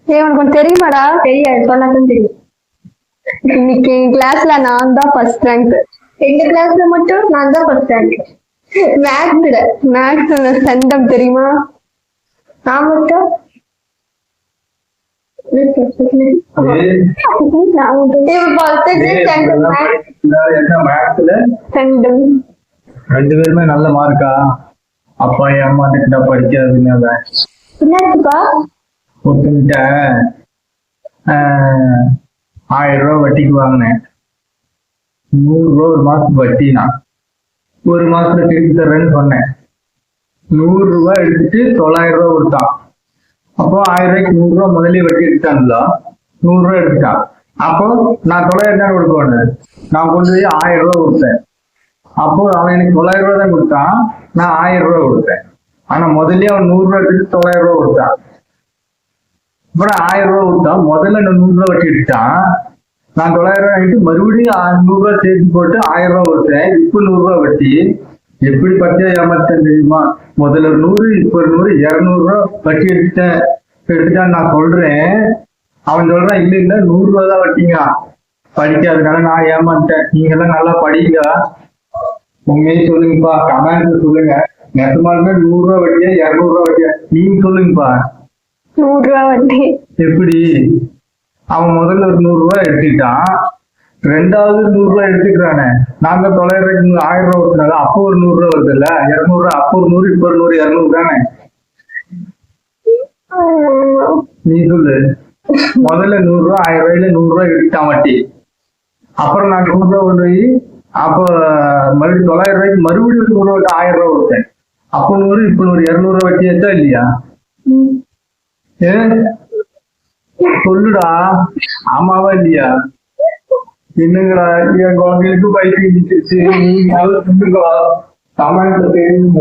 உனக்கு ஒண்ணு தெரியுமாடா? தெரியாது, சொன்னாதான் தெரியும். இன்னைக்கு என் கிளாஸ்ல நான் தான் ஃபர்ஸ்ட் ரேங்க். எங்க கிளாஸ்ல மட்டும் நான் தான் ஃபர்ஸ்ட் ரேங்க். மேக்ஸ்ல செண்டம் தெரியுமா? நான் மட்டும் செண்டம். 2 பேருமே நல்ல மார்க்கா? அப்பா அம்மா கிட்ட படிக்காதுன்னு என்னப்பா? ஒருத்தங்கிட்ட 1000 ரூபாய் வட்டிக்கு வாங்கினேன். 100 ரூபா ஒரு மாசத்துக்கு வட்டினா, ஒரு மாசத்துல திருப்பி தர்றேன்னு சொன்னேன். 100 ரூபாய் எடுத்துட்டு 900 ரூபாய் கொடுத்தான். அப்போ 1000 ரூபாய்க்கு 100 ரூபாய் முதலே வட்டி எடுத்தான்ல, 100 ரூபாய் எடுத்துட்டான். அப்போ நான் 900 தான் கொடுக்கணும். நான் கொண்டு போய் 1000 ரூபாய் கொடுத்தேன். அப்போ அவன் எனக்கு 900 ரூபாய் தான் கொடுத்தான், நான் 1000 ரூபாய் கொடுத்தேன். ஆனா முதல்ல அவன் 100 ரூபாய் எடுத்துட்டு 900 ரூபாய் கொடுத்தான். அப்புறம் 1000 ரூபாய் கொடுத்தான். முதல்ல 100 ரூபாய் வட்டி எடுத்தான். நான் 900 ரூபாய் ஆகிட்டு மறுபடியும் 100 ரூபாய் சேர்த்து போட்டு 1000 ரூபாய் கொடுத்தேன். இப்ப 100 ரூபாய் வட்டி. எப்படி பச்சை ஏமாத்தேன் தெரியுமா? முதல்ல 100, இப்ப 100, 200 ரூபாய் வட்டி எடுத்துட்டான்னு நான் சொல்றேன். அவன் சொல்றான் இல்ல 100 ரூபாய் தான் வட்டிங்க, படிக்காதனால நான் ஏமாத்தேன். நீங்க எல்லாம் நல்லா படிங்க. உண்மையே சொல்லுங்கப்பா, கமெண்ட்ல சொல்லுங்க. நெசமாலுமே 100 ரூபாய் வட்டியா 200 ரூபாய் வட்டியா நீங்க சொல்லுங்கப்பா. 100 ரூபாய் வட்டி எப்படி? அவன் முதல்ல ஒரு 100 ரூபாய் எடுத்துக்கிட்டான், ரெண்டாவது 100 ரூபாய் எடுத்துக்கிறானே. நாங்க 900 ரூபாய்க்கு 1000 ரூபாய் கொடுத்தனால அப்போ ஒரு 100 ரூபாய் வருது இல்ல, 200 ரூபாய். அப்போ ஒரு 100, இப்போ ஒரு 100, 200 தானே? நீ சொல்லு. முதல்ல 100 ரூபாய் 1000 ரூபாயில 100 ரூபாய் எடுத்துட்டான் வட்டி. அப்புறம் நான் 100 ரூபாய் கொண்டு போய் அப்போ மறுபடியும் 900 ரூபாய்க்கு மறுபடியும் 100 ரூபாய்க்கு 1000 ரூபாய் கொடுத்தேன். அப்போ 100, இப்போ 100, 200 ரூபாய் வட்டி ஏச்சா இல்லையா? சொல்லுடா, ஆமாவா இல்லையா? என்னங்கடா, என் குழந்தைகளுக்கு பைக்கு இடிச்சிருச்சு, நீங்க சொல்லுங்களா? கமெண்ட்ல தெரியும்.